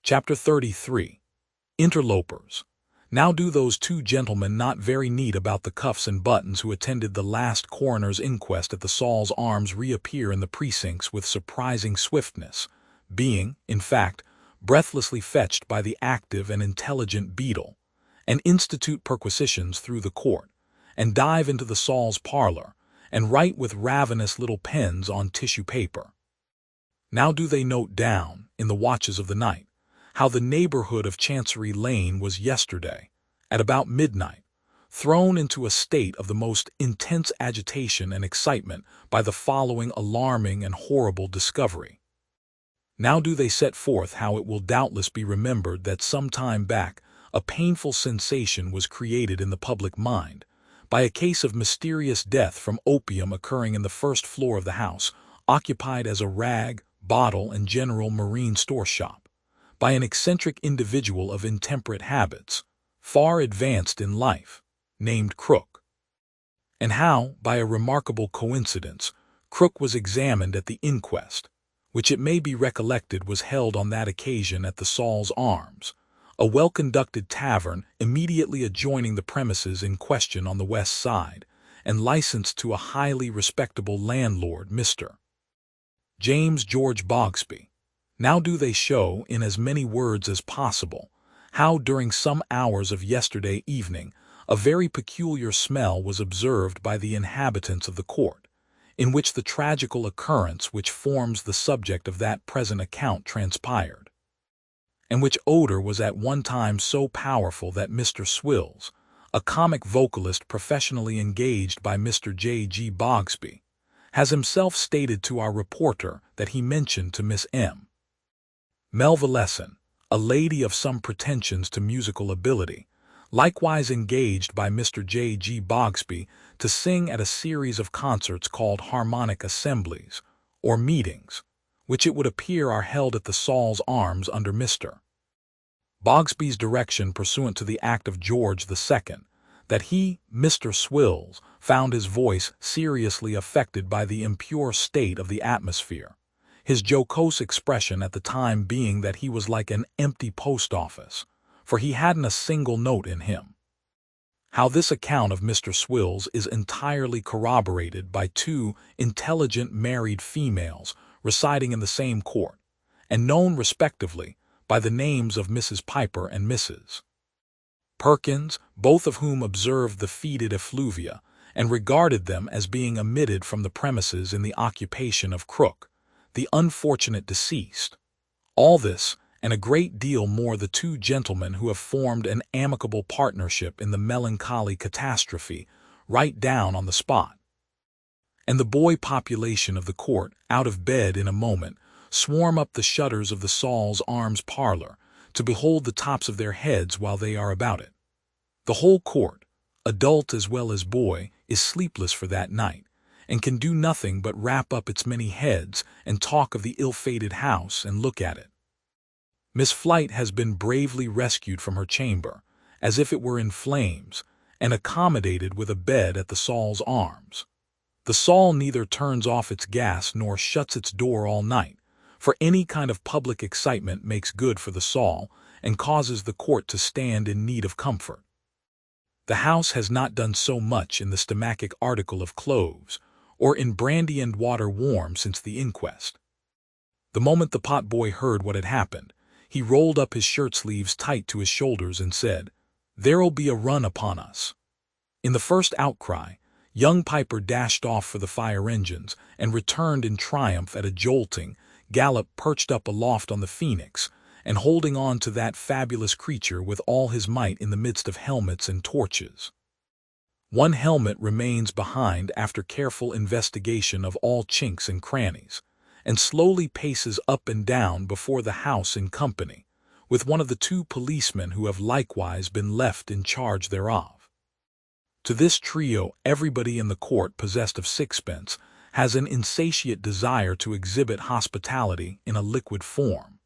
Chapter 33. Interlopers. Now do those two gentlemen not very neat about the cuffs and buttons who attended the last coroner's inquest at the Saul's Arms reappear in the precincts with surprising swiftness, being, in fact, breathlessly fetched by the active and intelligent Beadle, and institute perquisitions through the court, and dive into the Saul's parlor, and write with ravenous little pens on tissue paper. Now do they note down, in the watches of the night, how the neighborhood of Chancery Lane was yesterday, at about midnight, thrown into a state of the most intense agitation and excitement by the following alarming and horrible discovery. Now do they set forth how it will doubtless be remembered that some time back a painful sensation was created in the public mind by a case of mysterious death from opium occurring in the first floor of the house, occupied as a rag, bottle, and general marine store shop, by an eccentric individual of intemperate habits, far advanced in life, named Crook. And how, by a remarkable coincidence, Crook was examined at the inquest, which it may be recollected was held on that occasion at the Saul's Arms, a well-conducted tavern immediately adjoining the premises in question on the west side, and licensed to a highly respectable landlord, Mr. James George Bogsby. Now do they show, in as many words as possible, how during some hours of yesterday evening a very peculiar smell was observed by the inhabitants of the court, in which the tragical occurrence which forms the subject of that present account transpired, and which odor was at one time so powerful that Mr. Swills, a comic vocalist professionally engaged by Mr. J.G. Bogsby, has himself stated to our reporter that he mentioned to Miss M. Melvilleson, a lady of some pretensions to musical ability, likewise engaged by Mr. J.G. Bogsby to sing at a series of concerts called harmonic assemblies, or meetings, which it would appear are held at the Saul's Arms under Mr. Bogsby's direction pursuant to the Act of George II, that he, Mr. Swills, found his voice seriously affected by the impure state of the atmosphere, his jocose expression at the time being that he was like an empty post office, for he hadn't a single note in him. How this account of Mr. Swills is entirely corroborated by two intelligent married females residing in the same court, and known respectively by the names of Mrs. Piper and Mrs. Perkins, both of whom observed the fetid effluvia and regarded them as being omitted from the premises in the occupation of Crook, the unfortunate deceased. All this, and a great deal more, the two gentlemen who have formed an amicable partnership in the melancholy catastrophe, write down on the spot. And the boy population of the court, out of bed in a moment, swarm up the shutters of the Saul's Arms parlor to behold the tops of their heads while they are about it. The whole court, adult as well as boy, is sleepless for that night, and can do nothing but wrap up its many heads and talk of the ill-fated house and look at it. Miss Flight has been bravely rescued from her chamber, as if it were in flames, and accommodated with a bed at the Saul's Arms. The Saul neither turns off its gas nor shuts its door all night, for any kind of public excitement makes good for the Saul and causes the court to stand in need of comfort. The house has not done so much in the stomachic article of cloves, or in brandy and water warm since the inquest. The moment the potboy heard what had happened, he rolled up his shirt-sleeves tight to his shoulders and said, "There'll be a run upon us." In the first outcry, young Piper dashed off for the fire engines and returned in triumph at a jolting gallop, perched up aloft on the Phoenix and holding on to that fabulous creature with all his might in the midst of helmets and torches. One helmet remains behind after careful investigation of all chinks and crannies, and slowly paces up and down before the house in company with one of the two policemen who have likewise been left in charge thereof. To this trio everybody in the court possessed of sixpence has an insatiate desire to exhibit hospitality in a liquid form.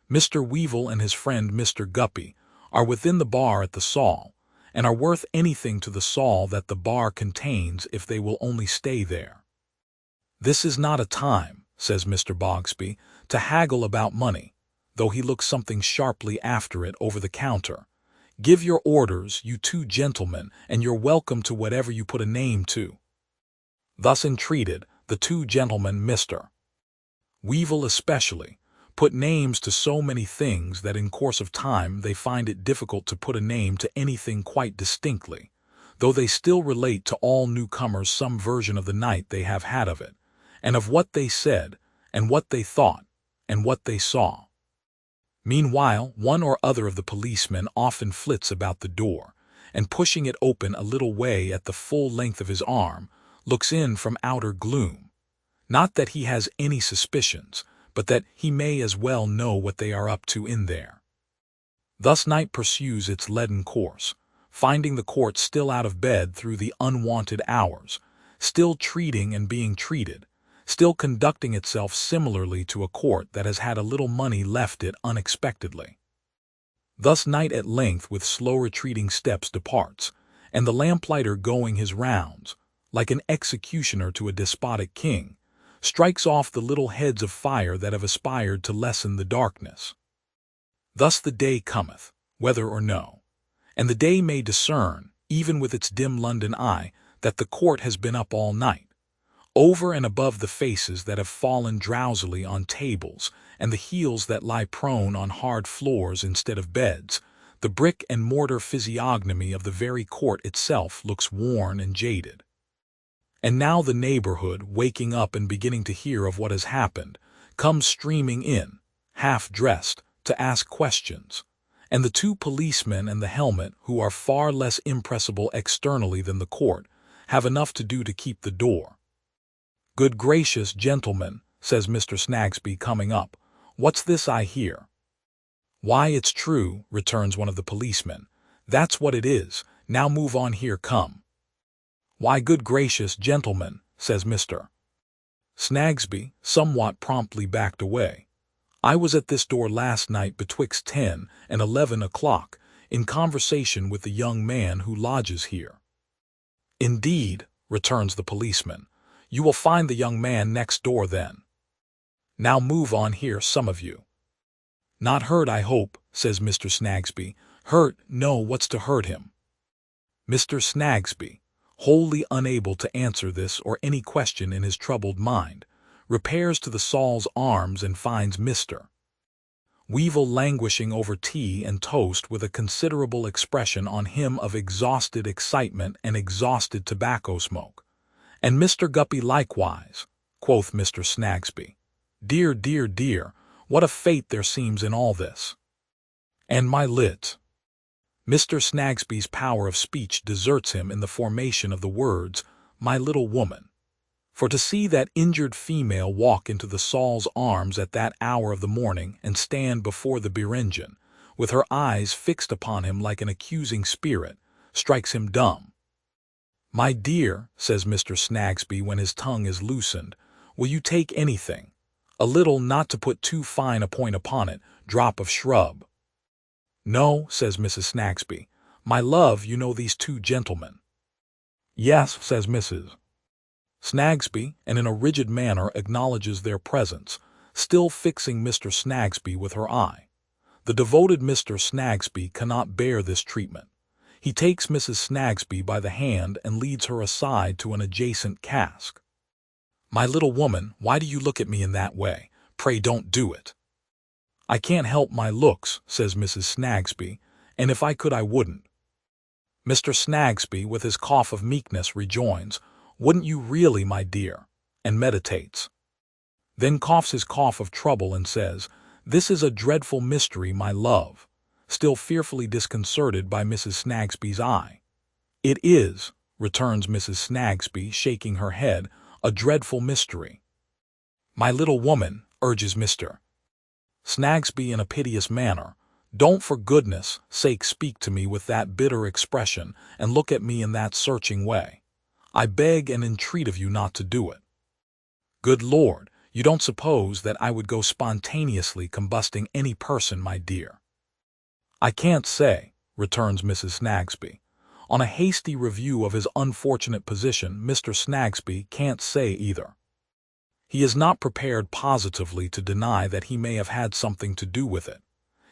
Mr. Weevil and his friend Mr. Guppy are within the bar at the Saul, and are worth anything to the Saul that the bar contains if they will only stay there. "This is not a time," says Mr. Bogsby, "to haggle about money. though he looks something sharply after it over the counter. "Give your orders, you two gentlemen, and you're welcome to whatever you put a name to." Thus entreated, the two gentlemen, Mr. Weevil especially, put names to so many things that in course of time they find it difficult to put a name to anything quite distinctly, though they still relate to all newcomers some version of the night they have had of it, and of what they said, and what they thought, and what they saw. Meanwhile, one or other of the policemen often flits about the door, and pushing it open a little way at the full length of his arm, looks in from outer gloom. Not that he has any suspicions, but that he may as well know what they are up to in there. Thus night pursues its leaden course, finding the court still out of bed through the unwonted hours, still treating and being treated, still conducting itself similarly to a court that has had a little money left it unexpectedly. Thus night at length with slow retreating steps departs, and the lamplighter going his rounds, like an executioner to a despotic king, strikes off the little heads of fire that have aspired to lessen the darkness. Thus the day cometh, whether or no, and the day may discern, even with its dim London eye, that the court has been up all night, over and above the faces that have fallen drowsily on tables and the heels that lie prone on hard floors instead of beds. The brick and mortar physiognomy of the very court itself looks worn and jaded. And now the neighborhood, waking up and beginning to hear of what has happened, comes streaming in, half-dressed, to ask questions, and the two policemen and the helmet, who are far less impressible externally than the court, have enough to do to keep the door. "Good gracious, gentlemen," says Mr. Snagsby, coming up, "what's this I hear?" "Why, it's true," returns one of the policemen. "That's what it is. Now move on here, come." "Why, good gracious, gentlemen," says Mr. Snagsby, somewhat promptly backed away. "I was at this door last night betwixt 10 and 11 o'clock, in conversation with the young man who lodges here." "Indeed," returns the policeman. "You will find the young man next door then. Now move on here, some of you." "Not hurt, I hope," says Mr. Snagsby. "Hurt? No, what's to hurt him?" Mr. Snagsby, wholly unable to answer this or any question in his troubled mind, repairs to the Saul's Arms and finds Mr. Weevil languishing over tea and toast with a considerable expression on him of exhausted excitement and exhausted tobacco smoke. "And Mr. Guppy likewise," quoth Mr. Snagsby. "Dear, dear, dear, what a fate there seems in all this. And my lit." Mr. Snagsby's power of speech deserts him in the formation of the words, "my little woman." For to see that injured female walk into the Saul's Arms at that hour of the morning and stand before the Berengen, with her eyes fixed upon him like an accusing spirit, strikes him dumb. "My dear," says Mr. Snagsby when his tongue is loosened, "will you take anything? A little, not to put too fine a point upon it, drop of shrub." "No," says Mrs. Snagsby. "My love, you know these two gentlemen." "Yes," says Mrs. Snagsby, and in a rigid manner acknowledges their presence, still fixing Mr. Snagsby with her eye. The devoted Mr. Snagsby cannot bear this treatment. He takes Mrs. Snagsby by the hand and leads her aside to an adjacent cask. "My little woman, why do you look at me in that way? Pray don't do it." "I can't help my looks," says Mrs. Snagsby, "and if I could I wouldn't." Mr. Snagsby, with his cough of meekness, rejoins, "Wouldn't you really, my dear?" and meditates. Then coughs his cough of trouble and says, "This is a dreadful mystery, my love," still fearfully disconcerted by Mrs. Snagsby's eye. "It is," returns Mrs. Snagsby, shaking her head, "a dreadful mystery." "My little woman," urges Mr. Snagsby in a piteous manner, "don't for goodness' sake speak to me with that bitter expression and look at me in that searching way. I beg and entreat of you not to do it. Good Lord, you don't suppose that I would go spontaneously combusting any person, my dear." "I can't say," returns Mrs. Snagsby. On a hasty review of his unfortunate position, Mr. Snagsby can't say either. He is not prepared positively to deny that he may have had something to do with it.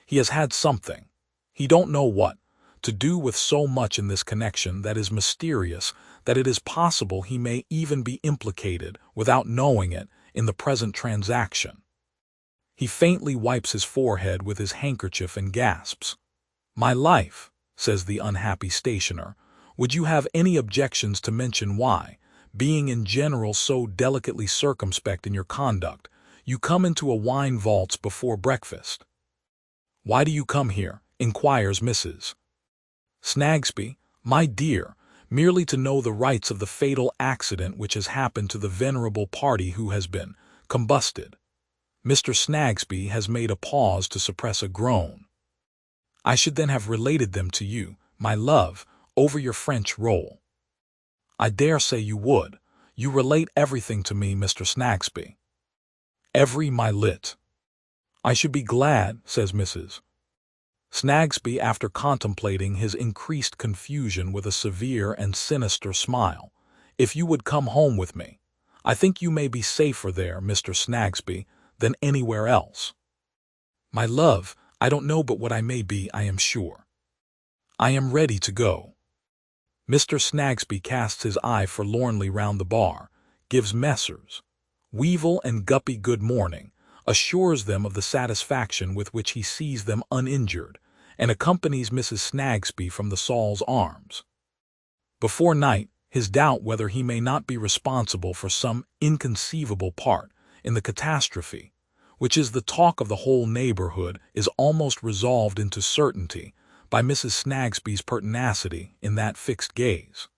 He has had something, he don't know what, to do with so much in this connection that is mysterious that it is possible he may even be implicated, without knowing it, in the present transaction. He faintly wipes his forehead with his handkerchief and gasps. "My life," says the unhappy stationer, "would you have any objections to mention why, being in general so delicately circumspect in your conduct, you come into a wine vaults before breakfast?" "Why do you come here?" inquires Mrs. Snagsby. "My dear, merely to know the rights of the fatal accident which has happened to the venerable party who has been combusted." Mr. Snagsby has made a pause to suppress a groan. "I should then have related them to you, my love, over your French roll." "I dare say you would. You relate everything to me, Mr. Snagsby." "Every my lit." "I should be glad," says Mrs. Snagsby, after contemplating his increased confusion with a severe and sinister smile, "if you would come home with me. I think you may be safer there, Mr. Snagsby, than anywhere else." "My love, I don't know but what I may be, I am sure." "I am ready to go." Mr. Snagsby casts his eye forlornly round the bar, gives Messrs. Weevil and Guppy good morning, assures them of the satisfaction with which he sees them uninjured, and accompanies Mrs. Snagsby from the Saul's Arms. Before night, his doubt whether he may not be responsible for some inconceivable part in the catastrophe, which is the talk of the whole neighborhood, is almost resolved into certainty by Mrs. Snagsby's pertinacity in that fixed gaze.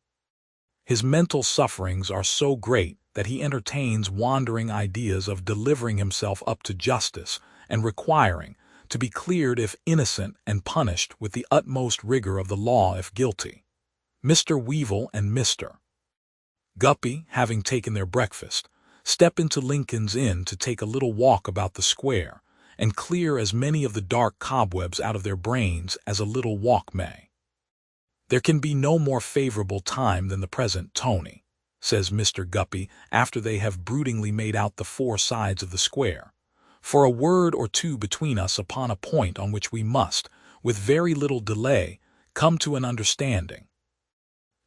His mental sufferings are so great that he entertains wandering ideas of delivering himself up to justice and requiring to be cleared if innocent and punished with the utmost rigor of the law if guilty. Mr. Weevil and Mr. Guppy, having taken their breakfast, step into Lincoln's Inn to take a little walk about the square and clear as many of the dark cobwebs out of their brains as a little walk may. "There can be no more favorable time than the present, Tony," says Mr. Guppy after they have broodingly made out the four sides of the square, "for a word or two between us upon a point on which we must, with very little delay, come to an understanding."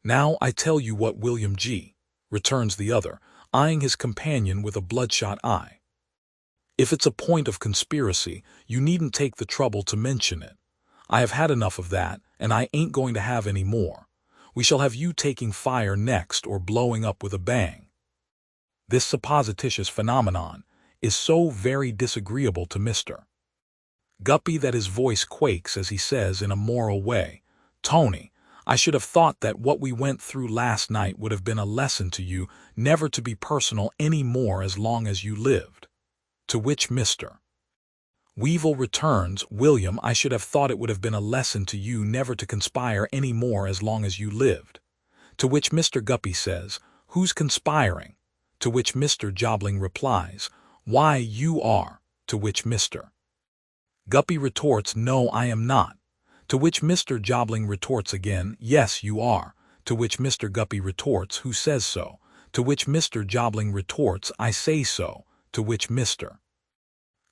"Now I tell you what, William G., returns the other, eyeing his companion with a bloodshot eye. "If it's a point of conspiracy, you needn't take the trouble to mention it. I have had enough of that, and I ain't going to have any more. We shall have you taking fire next or blowing up with a bang." This supposititious phenomenon is so very disagreeable to Mr. Guppy that his voice quakes as he says in a moral way, "Tony, I should have thought that what we went through last night would have been a lesson to you never to be personal any more as long as you lived." To which Mr. Weevil returns, "William, I should have thought it would have been a lesson to you never to conspire any more as long as you lived." To which Mr. Guppy says, "Who's conspiring?" To which Mr. Jobling replies, "Why, you are." To which Mr. Guppy retorts, "No, I am not." To which Mr. Jobling retorts again, "Yes, you are." To which Mr. Guppy retorts, "Who says so?" To which Mr. Jobling retorts, "I say so." To which Mr.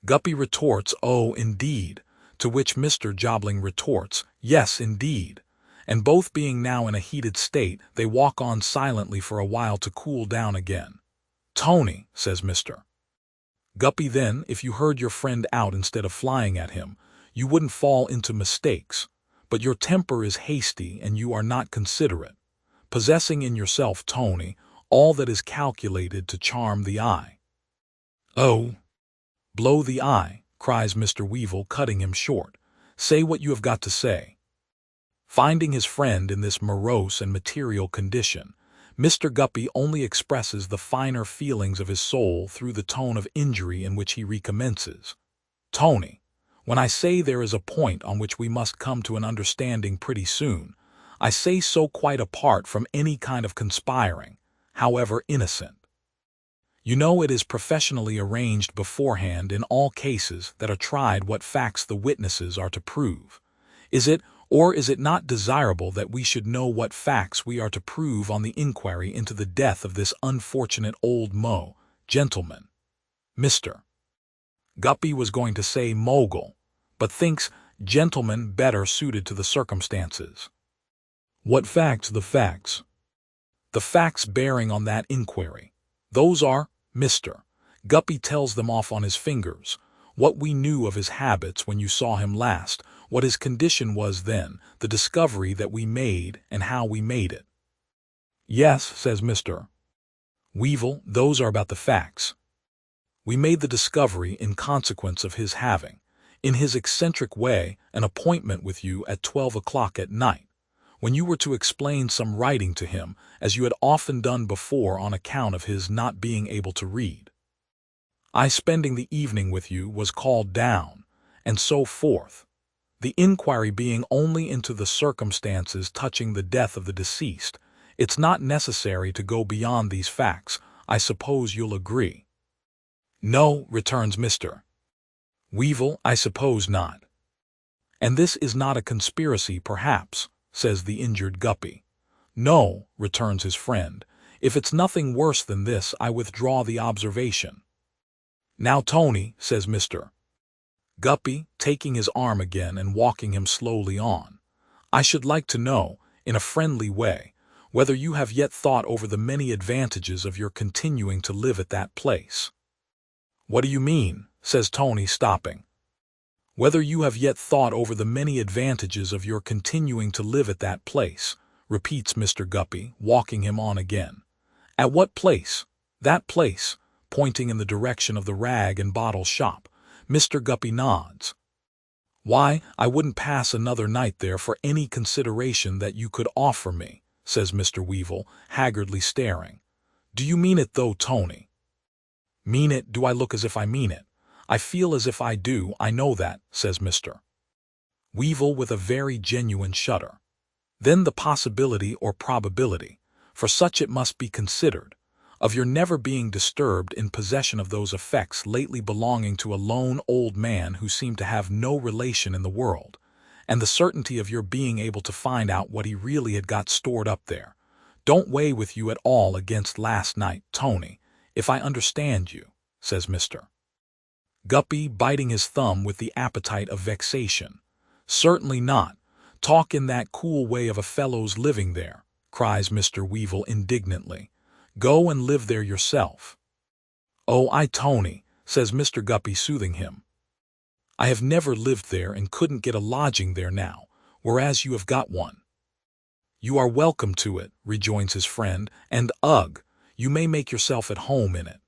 Guppy retorts, "Oh, indeed." To which Mr. Jobling retorts, "Yes, indeed." And both being now in a heated state, they walk on silently for a while to cool down again. "Tony," says Mr. Guppy, "then, if you heard your friend out instead of flying at him, you wouldn't fall into mistakes. But your temper is hasty and you are not considerate, possessing in yourself, Tony, all that is calculated to charm the eye." "Oh, blow the eye," cries Mr. Weevil, cutting him short. "Say what you have got to say." Finding his friend in this morose and material condition, Mr. Guppy only expresses the finer feelings of his soul through the tone of injury in which he recommences. "Tony, when I say there is a point on which we must come to an understanding pretty soon, I say so quite apart from any kind of conspiring, however innocent. You know it is professionally arranged beforehand in all cases that are tried what facts the witnesses are to prove. Is it or is it not desirable that we should know what facts we are to prove on the inquiry into the death of this unfortunate old gentleman? Mr. Guppy was going to say mogul, but thinks gentleman better suited to the circumstances. What facts? The facts. The facts bearing on that inquiry. Those are, Mr. Guppy tells them off on his fingers, what we knew of his habits when you saw him last, what his condition was then, the discovery that we made, and how we made it. Yes, says Mr. Weevil, those are about the facts. We made the discovery in consequence of his having, in his eccentric way, an appointment with you at 12 o'clock at night, when you were to explain some writing to him, as you had often done before on account of his not being able to read. I spending the evening with you was called down, and so forth. The inquiry being only into the circumstances touching the death of the deceased, it's not necessary to go beyond these facts. I suppose you'll agree. No, returns Mr. Weevil, I suppose not. And this is not a conspiracy, perhaps, says the injured Guppy. No, returns his friend. If it's nothing worse than this, I withdraw the observation. Now, Tony, says Mr. Guppy, taking his arm again and walking him slowly on, I should like to know, in a friendly way, whether you have yet thought over the many advantages of your continuing to live at that place. What do you mean? Says Tony, stopping. Whether you have yet thought over the many advantages of your continuing to live at that place, repeats Mr. Guppy, walking him on again. At what place? That place, pointing in the direction of the rag and bottle shop. Mr. Guppy nods. Why, I wouldn't pass another night there for any consideration that you could offer me, says Mr. Weevil, haggardly staring. Do you mean it, though, Tony? Mean it? Do I look as if I mean it? I feel as if I do, I know that, says Mr. Weevil with a very genuine shudder. Then the possibility or probability, for such it must be considered, of your never being disturbed in possession of those effects lately belonging to a lone old man who seemed to have no relation in the world, and the certainty of your being able to find out what he really had got stored up there, don't weigh with you at all against last night, Tony, if I understand you, says Mr. Guppy, biting his thumb with the appetite of vexation. Certainly not. Talk in that cool way of a fellow's living there, cries Mr. Weevil indignantly. Go and live there yourself. Oh, Tony, says Mr. Guppy, soothing him. I have never lived there and couldn't get a lodging there now, whereas you have got one. You are welcome to it, rejoins his friend, and ugh, you may make yourself at home in it.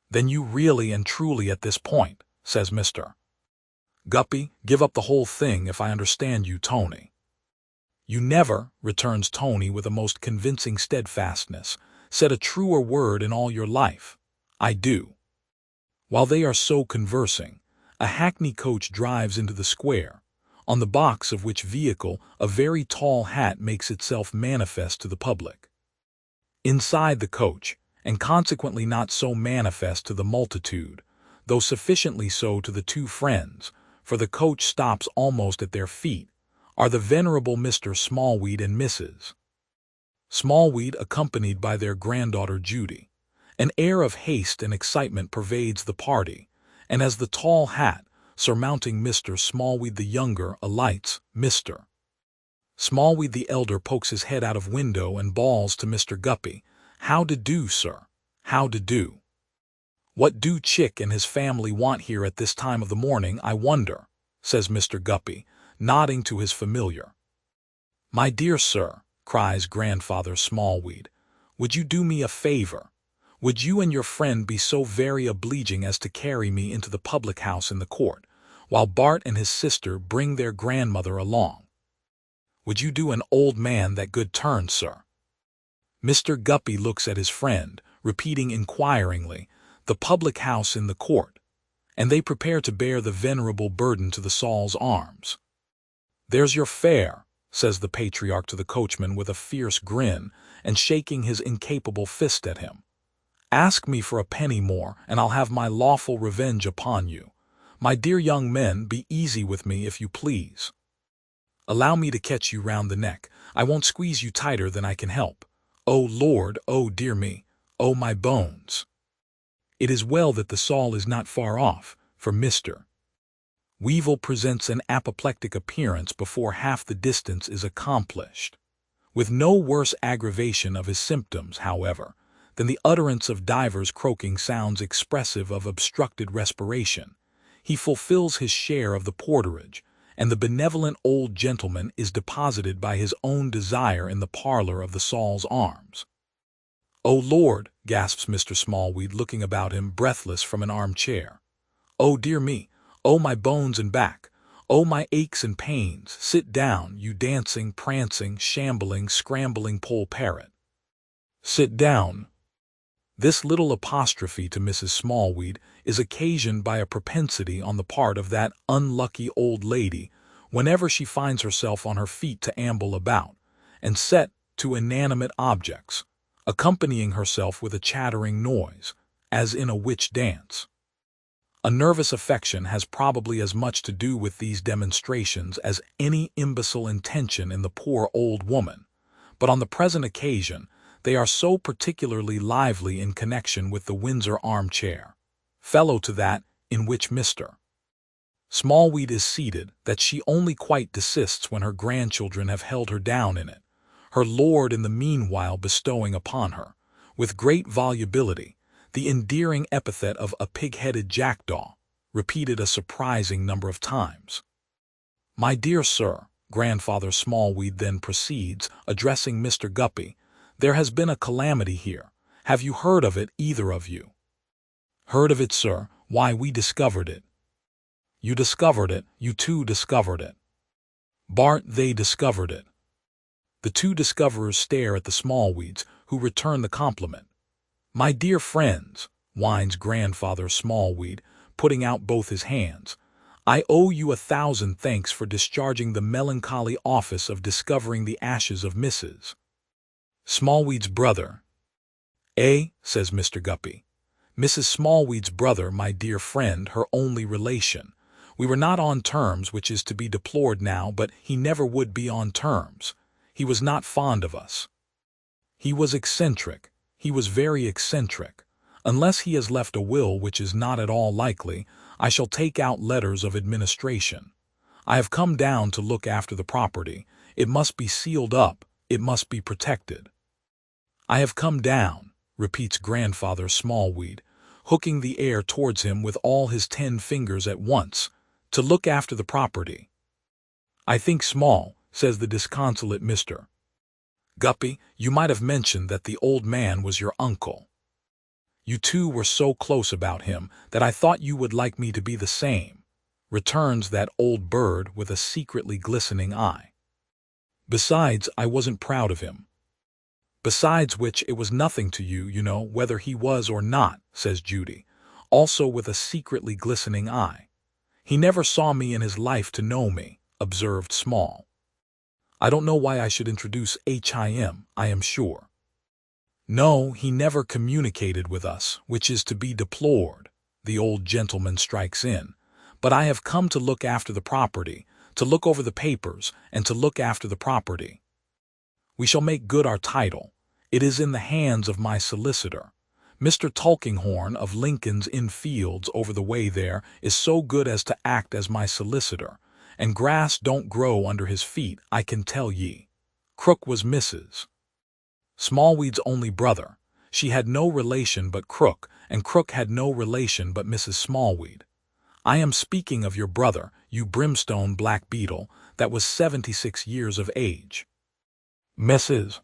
Then you really and truly at this point, says Mr. Guppy, give up the whole thing if I understand you, Tony. You never, returns Tony with a most convincing steadfastness, said a truer word in all your life. I do. While they are so conversing, a hackney coach drives into the square, on the box of which vehicle a very tall hat makes itself manifest to the public. Inside the coach, and consequently not so manifest to the multitude, though sufficiently so to the two friends, for the coach stops almost at their feet, are the venerable Mr. Smallweed and Mrs. Smallweed, accompanied by their granddaughter Judy. An air of haste and excitement pervades the party, and as the tall hat, surmounting Mr. Smallweed the younger, alights, Mr. Smallweed the elder pokes his head out of window and bawls to Mr. Guppy, "How de do, sir? How de do? What do Chick and his family want here at this time of the morning, I wonder?" says Mr. Guppy, nodding to his familiar. "My dear sir," cries Grandfather Smallweed, "would you do me a favor? Would you and your friend be so very obliging as to carry me into the public house in the court, while Bart and his sister bring their grandmother along? Would you do an old man that good turn, sir?" Mr. Guppy looks at his friend, repeating inquiringly, "The public house in the court," and they prepare to bear the venerable burden to the Saul's arms. "There's your fare," says the patriarch to the coachman with a fierce grin, and shaking his incapable fist at him. "Ask me for a penny more, and I'll have my lawful revenge upon you. My dear young men, be easy with me, if you please. Allow me to catch you round the neck. I won't squeeze you tighter than I can help. Oh, Lord, oh, dear me, oh, my bones." It is well that the Saul is not far off, for Mr. Weevil presents an apoplectic appearance before half the distance is accomplished, with no worse aggravation of his symptoms, however, than the utterance of divers croaking sounds expressive of obstructed respiration. He fulfills his share of the porterage, and the benevolent old gentleman is deposited by his own desire in the parlor of the Saul's Arms. "Oh, Lord!" gasps Mr. Smallweed, looking about him breathless from an armchair. "Oh, dear me! Oh, my bones and back! Oh, my aches and pains! Sit down, you dancing, prancing, shambling, scrambling poll parrot! Sit down!" This little apostrophe to Mrs. Smallweed is occasioned by a propensity on the part of that unlucky old lady, whenever she finds herself on her feet, to amble about, and set to inanimate objects, accompanying herself with a chattering noise, as in a witch dance. A nervous affection has probably as much to do with these demonstrations as any imbecile intention in the poor old woman, but on the present occasion they are so particularly lively in connection with the Windsor armchair, fellow to that in which Mr. Smallweed is seated, that she only quite desists when her grandchildren have held her down in it, her lord in the meanwhile bestowing upon her, with great volubility, the endearing epithet of a pig-headed jackdaw, repeated a surprising number of times. "My dear sir," Grandfather Smallweed then proceeds, addressing Mr. Guppy, "there has been a calamity here. Have you heard of it, either of you?" "Heard of it, sir? Why, we discovered it." "You discovered it? You two discovered it?" "Bart, they discovered it." The two discoverers stare at the Smallweeds, who return the compliment. "My dear friends," whines Grandfather Smallweed, putting out both his hands, "I owe you 1,000 thanks for discharging the melancholy office of discovering the ashes of Mrs. Smallweed's brother." "Eh?" says Mr. Guppy. "Mrs. Smallweed's brother, my dear friend, her only relation. We were not on terms, which is to be deplored now, but he never would be on terms. He was not fond of us. He was eccentric. He was very eccentric. Unless he has left a will, which is not at all likely, I shall take out letters of administration. I have come down to look after the property. It must be sealed up. It must be protected." "I have come down," repeats Grandfather Smallweed, hooking the air towards him with all his 10 fingers at once, "to look after the property." "I think, Small," says the disconsolate Mr. Guppy, "you might have mentioned that the old man was your uncle. You two were so close about him that I thought you would like me to be the same," returns that old bird with a secretly glistening eye. "Besides, I wasn't proud of him." "Besides which, it was nothing to you, you know, whether he was or not," says Judy, also with a secretly glistening eye. "He never saw me in his life to know me," observed Small. "I don't know why I should introduce him, I am sure." "No, he never communicated with us, which is to be deplored," the old gentleman strikes in. "But I have come to look after the property, to look over the papers, and to look after the property. We shall make good our title. It is in the hands of my solicitor. Mr. Tulkinghorn of Lincoln's Inn Fields over the way there is so good as to act as my solicitor, and grass don't grow under his feet, I can tell ye. Crook was Mrs. Smallweed's only brother. She had no relation but Crook, and Crook had no relation but Mrs. Smallweed. I am speaking of your brother, you brimstone black beetle, that was 76 years of age." "Mrs.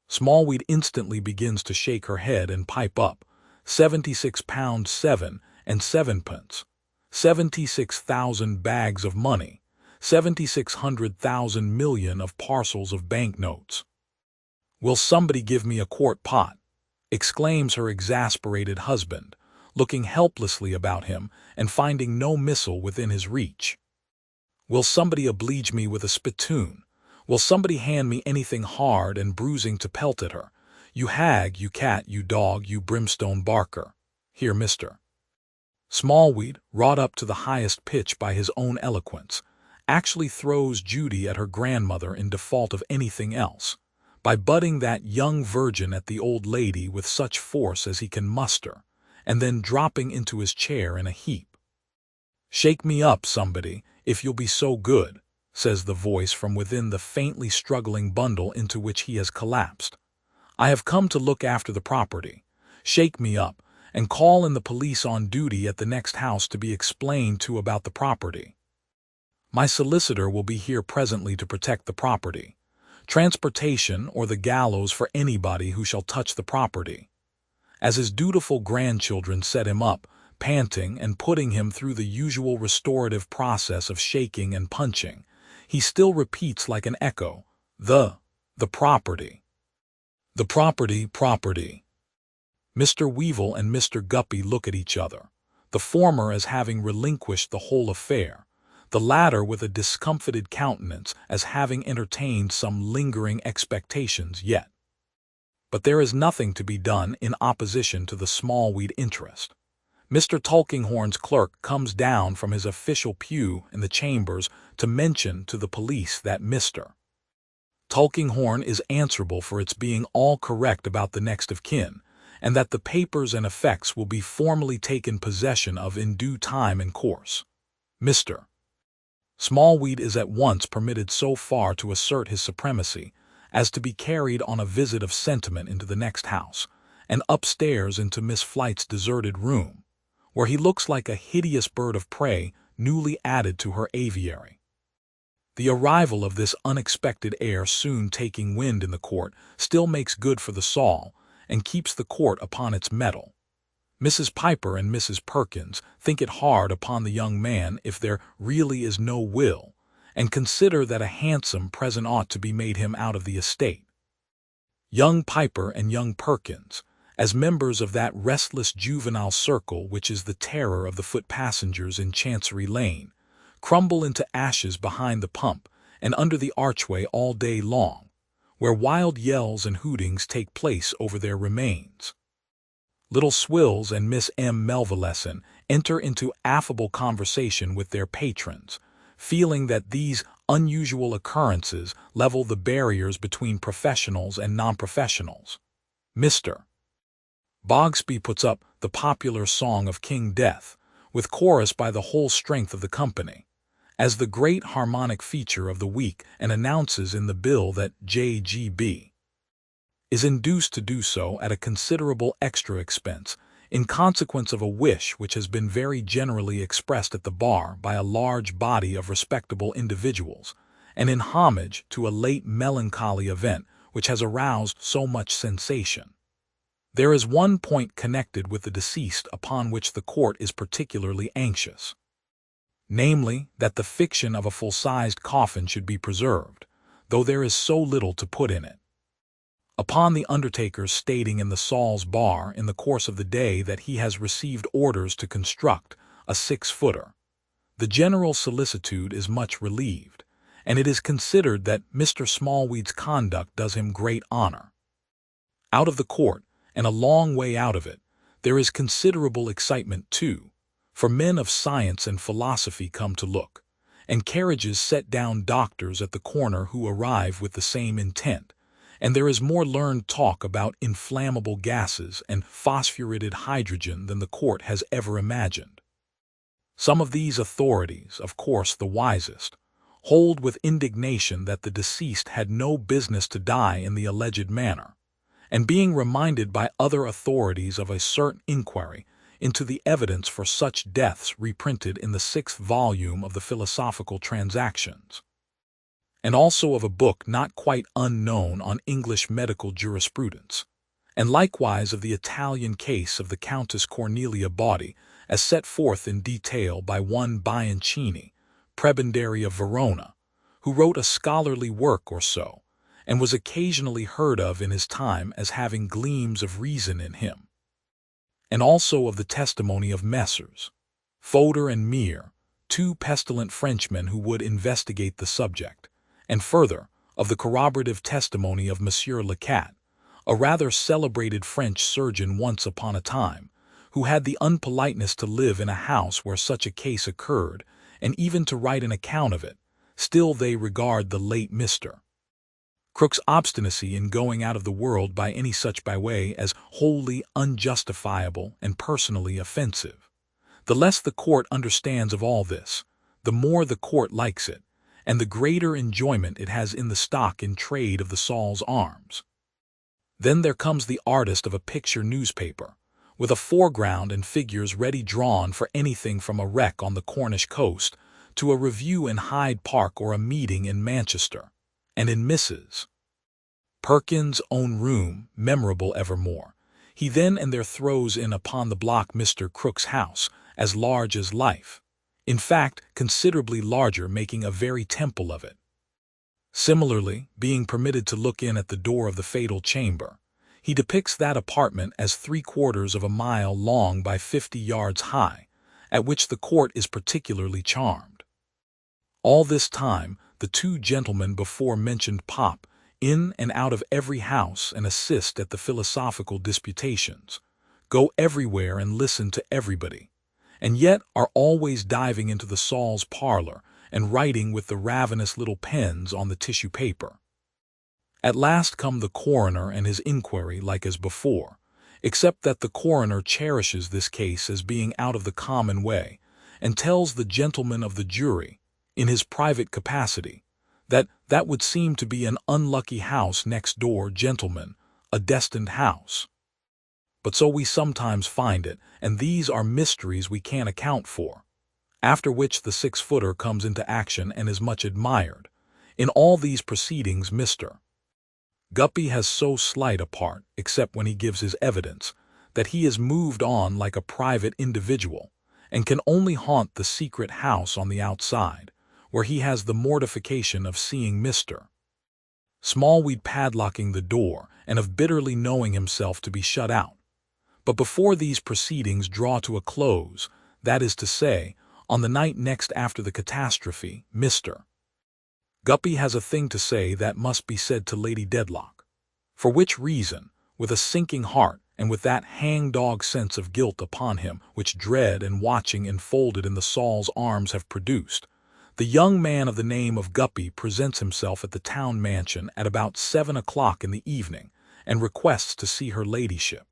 Smallweed instantly begins to shake her head and pipe up, £76 7 and 7 pence, 76,000 bags of money, 7,600,000 million of parcels of banknotes. Will somebody give me a quart pot?" exclaims her exasperated husband, looking helplessly about him and finding no missile within his reach. "Will somebody oblige me with a spittoon? Will somebody hand me anything hard and bruising to pelt at her? You hag, you cat, you dog, you brimstone barker." Here Mr. Smallweed, wrought up to the highest pitch by his own eloquence, actually throws Judy at her grandmother in default of anything else, by butting that young virgin at the old lady with such force as he can muster, and then dropping into his chair in a heap. "Shake me up, somebody, if you'll be so good," says the voice from within the faintly struggling bundle into which he has collapsed. "I have come to look after the property. Shake me up, and call in the police on duty at the next house to be explained to about the property. My solicitor will be here presently to protect the property. Transportation or the gallows for anybody who shall touch the property." As his dutiful grandchildren set him up, panting and putting him through the usual restorative process of shaking and punching, he still repeats like an echo, the property. The property. Mr. Weevil and Mr. Guppy look at each other, the former as having relinquished the whole affair, the latter with a discomfited countenance as having entertained some lingering expectations yet. But there is nothing to be done in opposition to the Smallweed interest. Mr. Tulkinghorn's clerk comes down from his official pew in the chambers to mention to the police that Mr. Tulkinghorn is answerable for its being all correct about the next of kin, and that the papers and effects will be formally taken possession of in due time and course. Mr. Smallweed is at once permitted so far to assert his supremacy as to be carried on a visit of sentiment into the next house, and upstairs into Miss Flight's deserted room, where he looks like a hideous bird of prey newly added to her aviary. The arrival of this unexpected heir soon taking wind in the court still makes good for the Saul, and keeps the court upon its mettle. Mrs. Piper and Mrs. Perkins think it hard upon the young man if there really is no will, and consider that a handsome present ought to be made him out of the estate. Young Piper and young Perkins, as members of that restless juvenile circle which is the terror of the foot passengers in Chancery Lane, crumble into ashes behind the pump and under the archway all day long, where wild yells and hootings take place over their remains. Little Swills and Miss M. Melvilleson enter into affable conversation with their patrons, feeling that these unusual occurrences level the barriers between professionals and non-professionals. Mr. Bogsby puts up the popular song of King Death, with chorus by the whole strength of the company, as the great harmonic feature of the week, and announces in the bill that J.G.B. is induced to do so at a considerable extra expense, in consequence of a wish which has been very generally expressed at the bar by a large body of respectable individuals, and in homage to a late melancholy event which has aroused so much sensation. There is one point connected with the deceased upon which the court is particularly anxious, namely, that the fiction of a full-sized coffin should be preserved, though there is so little to put in it. Upon the undertaker's stating in the Saul's bar in the course of the day that he has received orders to construct a 6-footer, the general solicitude is much relieved, and it is considered that Mr. Smallweed's conduct does him great honor. Out of the court, and a long way out of it, there is considerable excitement too, for men of science and philosophy come to look, and carriages set down doctors at the corner who arrive with the same intent, and there is more learned talk about inflammable gases and phosphuretted hydrogen than the court has ever imagined. Some of these authorities, of course the wisest, hold with indignation that the deceased had no business to die in the alleged manner, and being reminded by other authorities of a certain inquiry into the evidence for such deaths reprinted in the 6th volume of the Philosophical Transactions, and also of a book not quite unknown on English medical jurisprudence, and likewise of the Italian case of the Countess Cornelia Bawdy, as set forth in detail by one Bianchini, prebendary of Verona, who wrote a scholarly work or so, and was occasionally heard of in his time as having gleams of reason in him, and also of the testimony of Messrs. Fodor and Mere, 2 pestilent Frenchmen who would investigate the subject, and further, of the corroborative testimony of Monsieur Lecat, a rather celebrated French surgeon once upon a time, who had the unpoliteness to live in a house where such a case occurred, and even to write an account of it. Still they regard the late Mr. Crook's obstinacy in going out of the world by any such by way as wholly unjustifiable and personally offensive. The less the court understands of all this, the more the court likes it, and the greater enjoyment it has in the stock in trade of the Saul's Arms. Then there comes the artist of a picture newspaper, with a foreground and figures ready drawn for anything from a wreck on the Cornish coast to a review in Hyde Park or a meeting in Manchester, and in Mrs. Perkins' own room, memorable evermore, he then and there throws in upon the block Mr. Crook's house, as large as life, in fact considerably larger, making a very temple of it. Similarly, being permitted to look in at the door of the fatal chamber, he depicts that apartment as 3/4 of a mile long by 50 yards high, at which the court is particularly charmed. All this time, the two gentlemen before mentioned pop in and out of every house and assist at the philosophical disputations, go everywhere and listen to everybody, and yet are always diving into the Saul's parlor and writing with the ravenous little pens on the tissue paper. At last come the coroner and his inquiry like as before, except that the coroner cherishes this case as being out of the common way, and tells the gentleman of the jury, in his private capacity, that would seem to be an unlucky house next door, gentlemen, a destined house. But so we sometimes find it, and these are mysteries we can't account for. After which the 6-footer comes into action and is much admired. In all these proceedings Mr. Guppy has so slight a part, except when he gives his evidence, that he is moved on like a private individual, and can only haunt the secret house on the outside, where he has the mortification of seeing Mr. Smallweed padlocking the door, and of bitterly knowing himself to be shut out. But before these proceedings draw to a close, that is to say, on the night next after the catastrophe, Mr. Guppy has a thing to say that must be said to Lady Dedlock, for which reason, with a sinking heart and with that hang-dog sense of guilt upon him which dread and watching enfolded in the Saul's Arms have produced, the young man of the name of Guppy presents himself at the town mansion at about 7 o'clock in the evening, and requests to see her ladyship.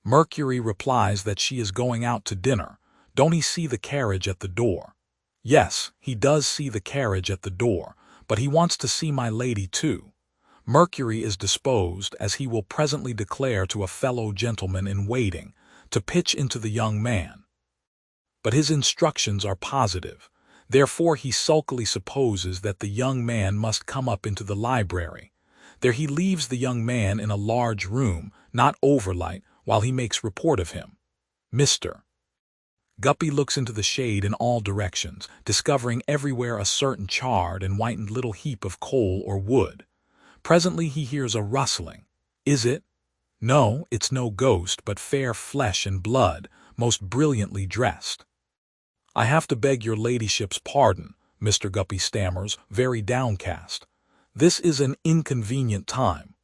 Mercury replies that she is going out to dinner. Don't he see the carriage at the door? Yes, he does see the carriage at the door, but he wants to see my lady too. Mercury is disposed, as he will presently declare to a fellow gentleman in waiting, to pitch into the young man. But his instructions are positive. Therefore he sulkily supposes that the young man must come up into the library. There he leaves the young man in a large room, not overlight, while he makes report of him. Mr. Guppy looks into the shade in all directions, discovering everywhere a certain charred and whitened little heap of coal or wood. Presently he hears a rustling. Is it? No, it's no ghost, but fair flesh and blood, most brilliantly dressed. I have to beg your ladyship's pardon, Mr. Guppy stammers, very downcast. This is an inconvenient time.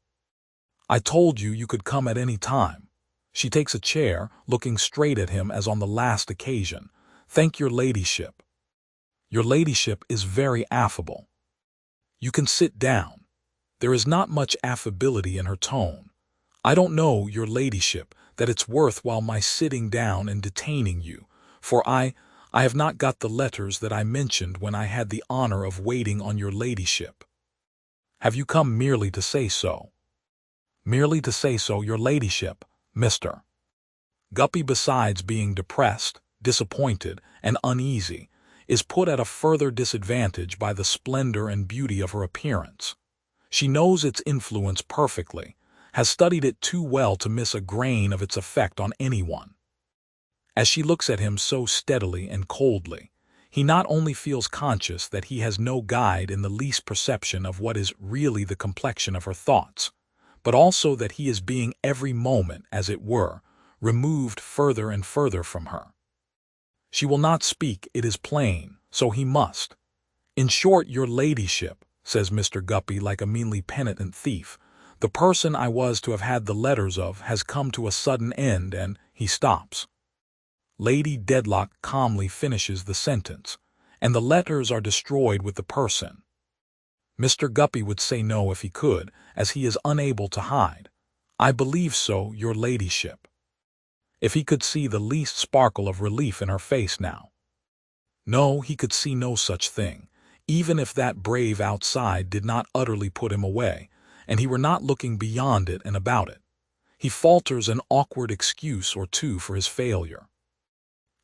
I told you you could come at any time. She takes a chair, looking straight at him as on the last occasion. Thank your ladyship. Your ladyship is very affable. You can sit down. There is not much affability in her tone. I don't know, your ladyship, that it's worth while my sitting down and detaining you, for I have not got the letters that I mentioned when I had the honor of waiting on your ladyship. Have you come merely to say so? Merely to say so, your ladyship, Mr. Guppy, besides being depressed, disappointed, and uneasy, is put at a further disadvantage by the splendor and beauty of her appearance. She knows its influence perfectly, has studied it too well to miss a grain of its effect on anyone. As she looks at him so steadily and coldly, he not only feels conscious that he has no guide in the least perception of what is really the complexion of her thoughts, but also that he is being every moment, as it were, removed further and further from her. She will not speak, it is plain, so he must. In short, your ladyship, says Mr. Guppy like a meanly penitent thief, the person I was to have had the letters of has come to a sudden end, and he stops. Lady Dedlock calmly finishes the sentence, and the letters are destroyed with the person. Mr. Guppy would say no if he could, as he is unable to hide. "I believe so, your ladyship." If he could see the least sparkle of relief in her face now. No, he could see no such thing, even if that brave outside did not utterly put him away, and he were not looking beyond it and about it. He falters an awkward excuse or two for his failure.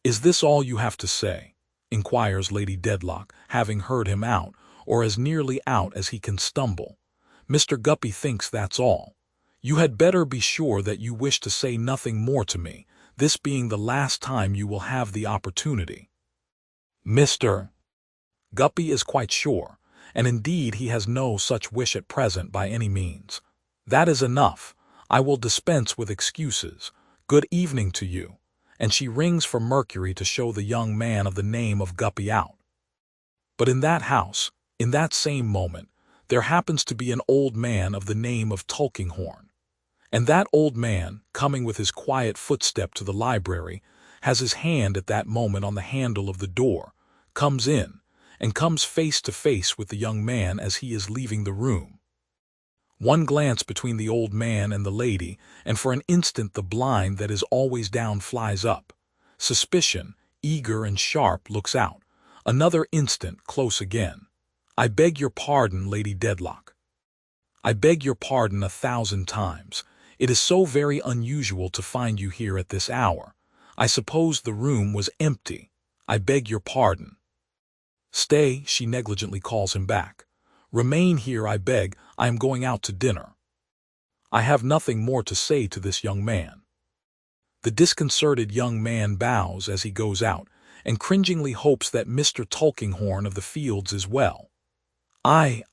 "Is this all you have to say?" inquires Lady Dedlock, having heard him out, or as nearly out as he can stumble. "Mr. Guppy thinks that's all. You had better be sure that you wish to say nothing more to me, this being the last time you will have the opportunity." Mr. Guppy is quite sure, and indeed he has no such wish at present by any means. "That is enough. I will dispense with excuses. Good evening to you." And she rings for Mercury to show the young man of the name of Guppy out. But in that house, in that same moment, there happens to be an old man of the name of Tulkinghorn. And that old man, coming with his quiet footstep to the library, has his hand at that moment on the handle of the door, comes in, and comes face to face with the young man as he is leaving the room. One glance between the old man and the lady, and for an instant the blind that is always down flies up. Suspicion, eager and sharp, looks out. Another instant, close again. "I beg your pardon, Lady Dedlock." "I beg your pardon 1,000 times. It is so very unusual to find you here at this hour. I suppose the room was empty. I beg your pardon." "Stay," she negligently calls him back. "Remain here, I beg. I am going out to dinner." I have nothing more to say to this young man. The disconcerted young man bows as he goes out, and cringingly hopes that Mr. Tulkinghorn of the Fields is well. "Aye,"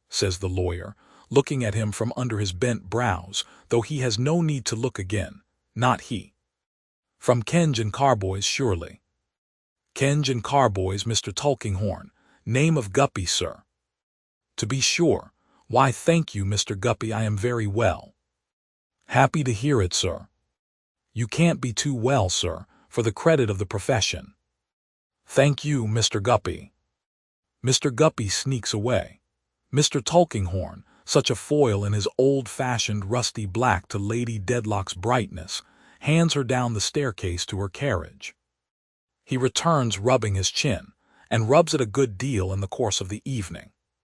says the lawyer, looking at him from under his bent brows, though he has no need to look again, not he. "From Kenge and Carboys, surely." "Kenge and Carboys, Mr. Tulkinghorn. Name of Guppy, sir." "To be sure. Why, thank you, Mr. Guppy, I am very well." "Happy to hear it, sir." "You can't be too well, sir, for the credit of the profession." "Thank you, Mr. Guppy." Mr. Guppy sneaks away. Mr. Tulkinghorn, such a foil in his old-fashioned rusty black to Lady Dedlock's brightness, hands her down the staircase to her carriage. He returns rubbing his chin, and rubs it a good deal in the course of the evening.